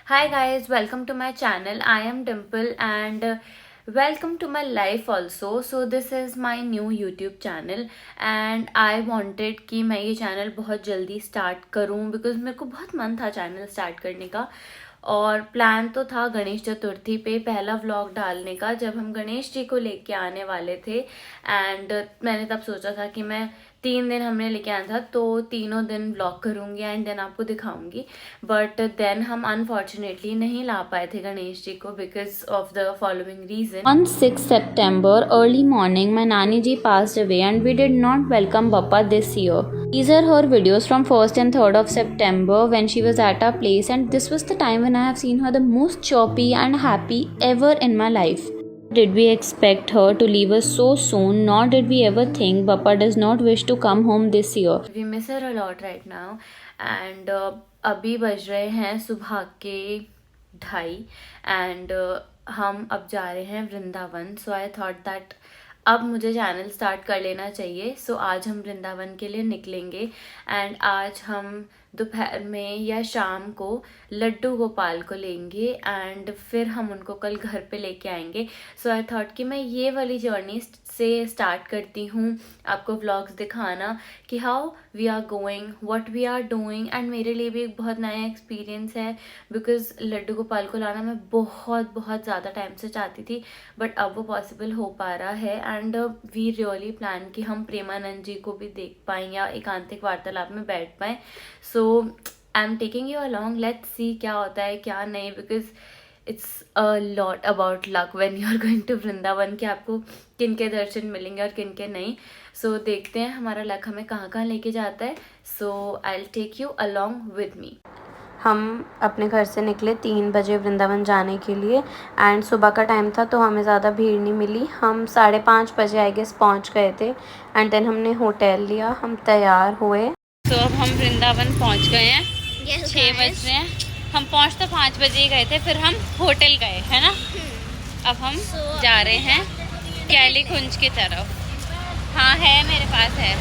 Hi guys, welcome to my channel. I am Dimple and welcome to my life also. So this is my new YouTube channel and I wanted कि मैं ये channel बहुत जल्दी start करूँ because मेरे को बहुत मन था चैनल स्टार्ट करने का। और प्लान तो था गणेश चतुर्थी पे पहला व्लॉग डालने का, जब हम गणेश जी को लेके आने वाले थे। एंड मैंने तब सोचा था कि मैं 3 दिन हमने लेके आना था तो तीनों दिन व्लॉग करूँगी एंड देन आपको दिखाऊंगी। बट देन हम अनफॉर्चुनेटली नहीं ला पाए थे गणेश जी को because of the following reason. On 6th September, early morning, my Nani ji passed away and we did not welcome Bappa this year. These are her videos from 1st and 3rd of September when she was at our place, and this was the time when I have seen her the most chirpy and happy ever in my life. Did we expect her to leave us so soon, nor did we ever think Bappa does not wish to come home this year. We miss her a lot right now and अभी बज रहे हैं सुबह के 2:30 and हम अब जा रहे हैं वृंदावन। सो आई थॉट दैट अब मुझे चैनल स्टार्ट कर लेना चाहिए। सो आज हम वृंदावन के लिए निकलेंगे एंड आज हम दोपहर में या शाम को लड्डू गोपाल को लेंगे एंड फिर हम उनको कल घर पे लेके आएंगे। सो आई थॉट कि मैं ये वाली जर्नी से स्टार्ट करती हूँ, आपको व्लॉग्स दिखाना कि how we are going, what we are doing. And मेरे लिए भी एक बहुत नया एक्सपीरियंस है बिकॉज लड्डू गोपाल को लाना मैं बहुत ज़्यादा टाइम से चाहती थी बट अब वो पॉसिबल हो पा रहा है। एंड वी रियली प्लान कि हम प्रेमानंद जी को भी देख पाएँ या एकांतिक वार्तालाप में बैठ पाएँ। So I am taking you along, let's see क्या होता है क्या नहीं, because it's a lot about luck when you are going to Vrindavan कि आपको किन के दर्शन मिलेंगे और किन के नहीं। सो देखते हैं हमारा लक हमें कहाँ कहाँ लेके जाता है। So I will take you along with me. हम अपने घर से निकले 3 बजे वृंदावन जाने के लिए एंड सुबह का टाइम था तो हमें ज़्यादा भीड़ नहीं मिली। हम 5:30 बजे आई गेस पहुँच गए थे एंड देन हमने होटल लिया, हम तैयार हुए। तो अब हम वृंदावन पहुँच गए हैं। 6 बज रहे हैं। हम पहुँच तो 5 बजे ही गए थे, फिर हम होटल गए है ना। अब हम जा रहे हैं कैली कुंज की तरफ। हाँ है, मेरे पास है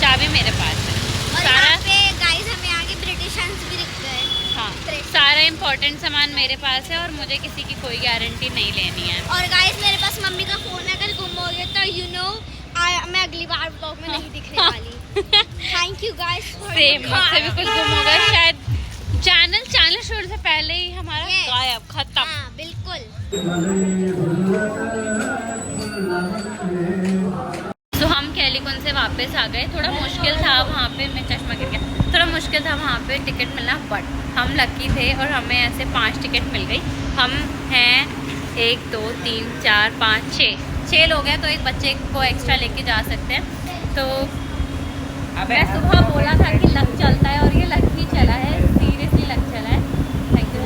चाबी, मेरे पास है। और सारा पे गाइस हमें आगे ब्रिटिशर्स भी दिख गए। हाँ, सारा इम्पोर्टेंट सामान मेरे पास है और मुझे किसी की कोई गारंटी नहीं लेनी है। और गाइस मेरे पास मम्मी का फोन है, अगर गुम हो गया तो यू नो मैं अगली बार ब्लॉग में नहीं दिखने वाली। Thank you guys. सेम मुझसे भी कुछ गुम होगा शायद। चैनल शुरू से पहले ही हमारा गायब, खत्म। हाँ बिल्कुल। तो हम कैलीकुंज से वापस आ गए। थोड़ा मुश्किल था वहाँ पे, मैं चश्मा गिर गया, थोड़ा मुश्किल था वहाँ पे टिकट मिलना, बट हम लकी थे और हमें ऐसे 5 टिकट मिल गई। हम हैं 1 2 3 4 5 6 लोग हैं तो एक बच्चे को एक्स्ट्रा लेके जा सकते हैं। तो मैं सुबह बोला था कि लक चलता है और ये लक ही चला है, सीरियसली लक चला है। Thank you.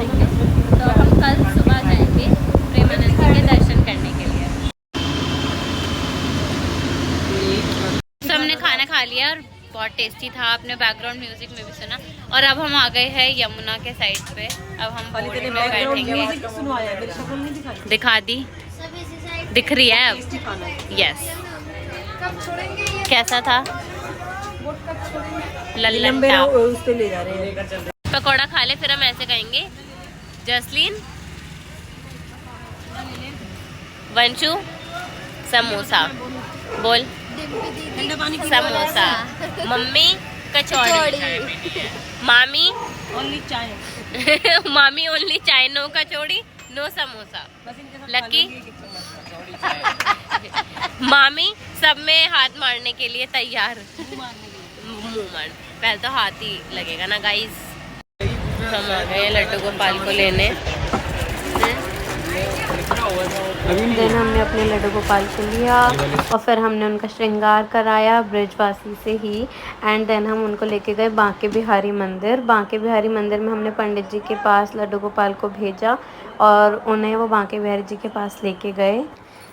तो हम कल सुबह जाएंगे प्रेमानंद जी के दर्शन करने के लिए। हमने खाना खा लिया और बहुत टेस्टी था, आपने बैकग्राउंड म्यूजिक में भी सुना। और अब हम आ गए हैं यमुना के साइड पे। अब हम बोट में बैठेंगे। दिखा दी, दिख रही है अब। यस, कैसा था? लल्लटा उस पे ले जा रहे हैं। पकौड़ा खा ले, फिर हम ऐसे कहेंगे जसलीन, वंशु समोसा बोल, समोसा, मम्मी कचौड़ी, मामी ओनली चाय मामी ओनली चाय, नो कचौड़ी नो समोसा। लकी मामी सब में हाथ मारने के लिए तैयार। मुंह मार, पहले तो हाथ ही लगेगा ना गाइस। हम आ गए लड्डू गोपाल को लेने। देन हमने अपने लड्डू गोपाल को लिया और फिर हमने उनका श्रृंगार कराया ब्रिजवासी से ही एंड देन हम उनको लेके गए बांके बिहारी मंदिर। बांके बिहारी मंदिर में हमने पंडित जी के पास लड्डू गोपाल को भेजा और उन्हें वो बांके बिहारी जी के पास लेके गए।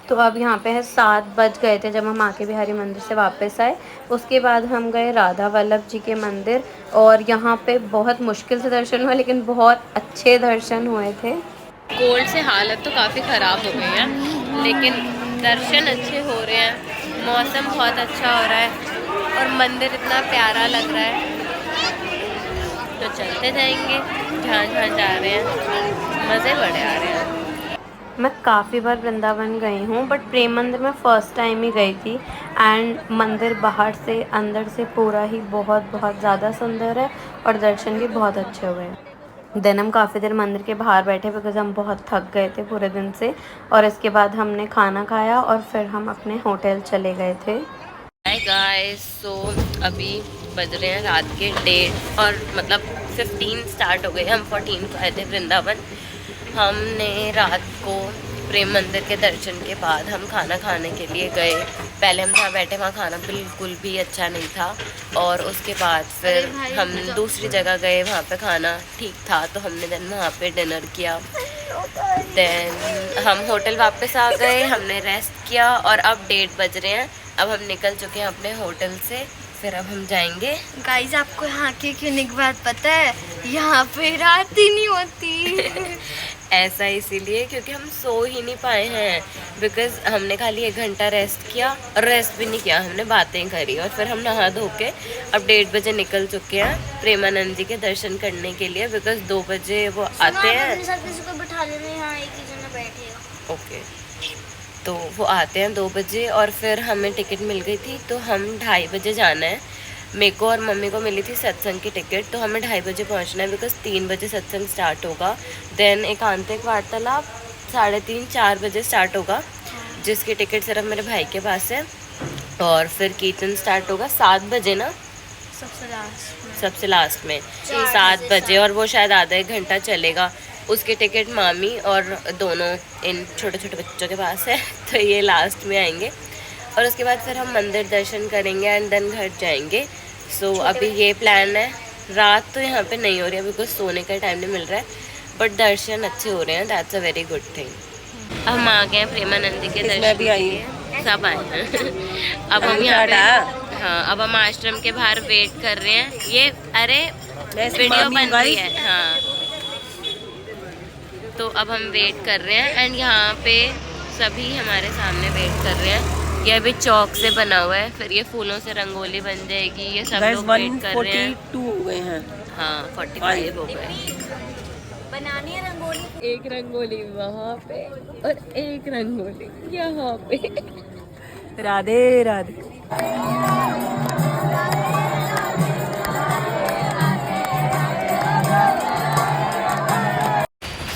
तो अब यहाँ पे है 7 बज गए थे जब हम बांके बिहारी मंदिर से वापस आए। उसके बाद हम गए राधा वल्लभ जी के मंदिर और यहाँ पे बहुत मुश्किल से दर्शन हुआ लेकिन बहुत अच्छे दर्शन हुए थे। कोल्ड से हालत तो काफ़ी ख़राब हो गई है लेकिन दर्शन अच्छे हो रहे हैं, मौसम बहुत अच्छा हो रहा है और मंदिर इतना प्यारा लग रहा है। तो चलते जाएंगे। जहाँ जहाँ जा रहे हैं मज़े बड़े आ रहे हैं। मैं काफ़ी बार वृंदावन गई हूँ बट प्रेम मंदिर में फ़र्स्ट टाइम ही गई थी। एंड मंदिर बाहर से अंदर से पूरा ही बहुत बहुत ज़्यादा सुंदर है और दर्शन भी बहुत अच्छे हुए हैं। देन हम काफ़ी देर मंदिर के बाहर बैठे बिकॉज़ हम बहुत थक गए थे पूरे दिन से, और इसके बाद हमने खाना खाया और फिर हम अपने होटल चले गए थे। हाय गाइस, सो अभी बज रहे हैं रात के 1:30 और मतलब 15 स्टार्ट हो गए। हम 14 को आए थे वृंदावन। हमने रात को प्रेम मंदिर के दर्शन के बाद हम खाना खाने के लिए गए। पहले हम जहाँ बैठे वहाँ खाना बिल्कुल भी अच्छा नहीं था, और उसके बाद फिर हम दूसरी जगह गए, वहाँ पे खाना ठीक था, तो हमने देन वहाँ पे डिनर किया। देन हम होटल वापस आ गए, हमने रेस्ट किया और अब 1:30 बज रहे हैं। अब हम निकल चुके हैं अपने होटल से, फिर अब हम जाएंगे। गाइस आपको यहाँ की यूनिक बात पता है, यहाँ पे रात ही नहीं होती। ऐसा इसीलिए क्योंकि हम सो ही नहीं पाए हैं, बिकॉज हमने खाली 1 घंटा रेस्ट किया, और रेस्ट भी नहीं किया, हमने बातें करी और फिर हम नहा धो के अब 1:30 बजे निकल चुके हैं प्रेमानंद जी के दर्शन करने के लिए, बिकॉज 2 बजे वो आते हैं। किसी को बिठा लेना, यहाँ एक ही जना बैठेगा। ओके, तो वो आते हैं 2 बजे, और फिर हमें टिकट मिल गई थी तो हम 2:30 बजे जाना है। मेरे को और मम्मी को मिली थी सत्संग की टिकट, तो हमें 2:30 बजे पहुंचना है बिकॉज 3 बजे सत्संग स्टार्ट होगा। देन एकांतिक वार्तालाप 3:30-4 बजे स्टार्ट होगा, जिसकी टिकट सिर्फ मेरे भाई के पास है। और फिर कीर्तन स्टार्ट होगा 7 बजे ना, सबसे लास्ट में 7 बजे, और वो शायद आधा 1 घंटा चलेगा। उसकी टिकट मामी और दोनों इन छोटे छोटे बच्चों के पास है, तो ये लास्ट में आएंगे। और उसके बाद फिर हम मंदिर दर्शन करेंगे एंड देन घर जाएंगे। सो अभी ये प्लान है। रात तो यहाँ पे नहीं हो रही है बिकॉज सोने का टाइम नहीं मिल रहा है, बट दर्शन अच्छे हो रहे हैं, that's a very good thing. हम आ गए हैं प्रेमानंद जी के दर्शन भी आई है, सब आए हैं। अब हम यहाँ पे, हाँ, अब हम आश्रम के बाहर वेट कर रहे हैं। ये अरे वीडियो बन रही है, हाँ, तो अब हम वेट कर रहे हैं एंड यहाँ पे सभी हमारे सामने वेट कर रहे हैं। ये अभी चौक से बना हुआ है, फिर ये फूलों से रंगोली बन जाएगी। ये सब लोग वेट कर रहे हैं। 142 हो गए हैं, हाँ 45 हो गए। बनानी है रंगोली। एक रंगोली वहाँ पे और एक रंगोली यहाँ पे। राधे राधे।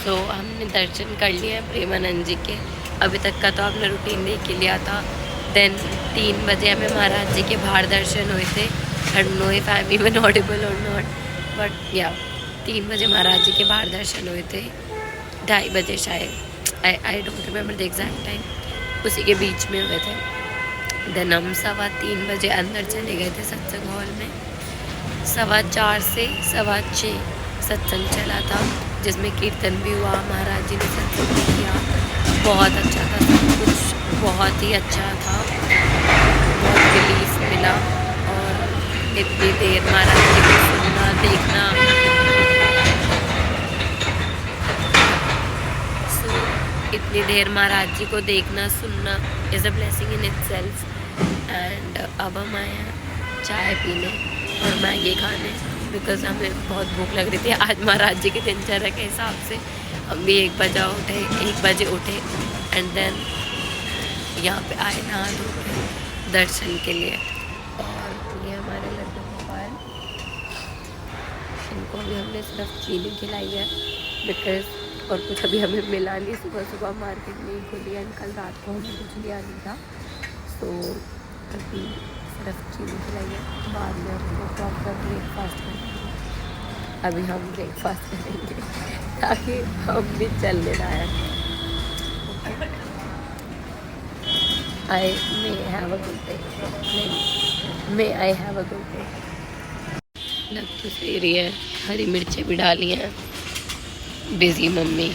तो हमने दर्शन कर लिए हैं प्रेमानंद जी के। अभी तक का तो आपने रूटीन देख के लिया था। देन 3 बजे हमें महाराज जी के बाहर दर्शन हुए थे। I don't know if I am even Audible और नॉट, बट या 3 बजे महाराज जी के बाहर दर्शन हुए थे। 2:30 बजे शायद, I don't remember the exact time, उसी के बीच में हुए थे। देन हम 3:15 बजे अंदर चले गए थे सत्संग हॉल में। 4:15 से 6:15 सत्संग चला था, जिसमें कीर्तन भी हुआ, महाराज जी ने सत्संग भी किया। बहुत अच्छा था, सब कुछ बहुत ही अच्छा था, बहुत रिलीफ मिला। और इतनी देर महाराज जी को सुनना देखना, इतनी देर महाराज जी को देखना सुनना is a blessing in itself. And अब हम आए हैं चाय पीने और मैगी खाने, बिकॉज हमें बहुत भूख लग रही थी। आज महाराज जी की दिनचर्या के हिसाब से हम भी 1 बजे उठे एंड देन यहाँ पे आए नहा धो के दर्शन के लिए। और ये हमारे लड्डू गोपाल, इनको भी हमने सिर्फ चीनी खिलाई है बिकॉज और कुछ अभी हमें मिला नहीं। सुबह मार्केट नहीं खुली एंड कल रात को हमें कुछ लिया नहीं था, तो अभी सिर्फ चीनी खिलाई है। बाद में हमको प्रॉपर ब्रेकफास्ट करेंगे। अभी हम ब्रेकफास्ट करेंगे ताकि हम भी चलने आए। I may have a good day, may I have a good day. लग तो सही रही है, हरी मिर्चें भी डाली हैं, बिजी मम्मी।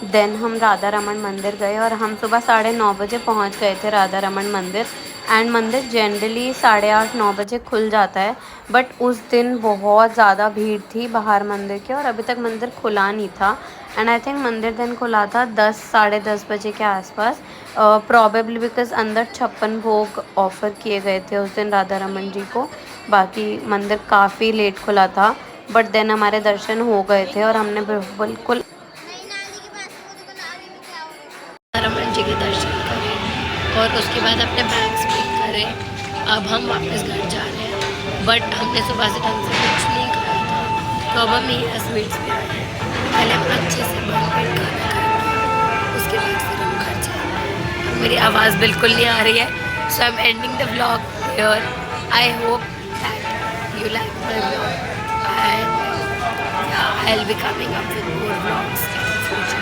देन हम राधा रमन मंदिर गए और हम सुबह 9:30 बजे पहुंच गए थे राधा रमन मंदिर। एंड मंदिर जनरली 8:30-9 बजे खुल जाता है, बट उस दिन बहुत ज़्यादा भीड़ थी बाहर मंदिर के और अभी तक मंदिर खुला नहीं था। एंड आई थिंक मंदिर दिन खुला था 10-10:30 बजे के आसपास, प्रॉबेबली बिकॉज अंदर 56 भोग ऑफ़र किए गए थे उस दिन राधा रमन जी को। बाकी मंदिर काफ़ी लेट खुला था, बट देन हमारे दर्शन हो गए थे और हमने बिल्कुल रमन जी के दर्शन करें और उसके बाद अपने बैग्स पिक करें। अब हम वापस घर जा रहे हैं, बट हमने सुबह से ढंग से कुछ नहीं खाया था, तो अब हम ये स्वीट्स पे आए हैं। पहले हम अच्छे से भरपेट खाना खाएंगे, उसके बाद फिर हम घर जाएंगे। मेरी आवाज़ बिल्कुल नहीं आ रही है, so I am ending the vlog here. I hope that you like my vlog and I will be coming up with more vlogs in future.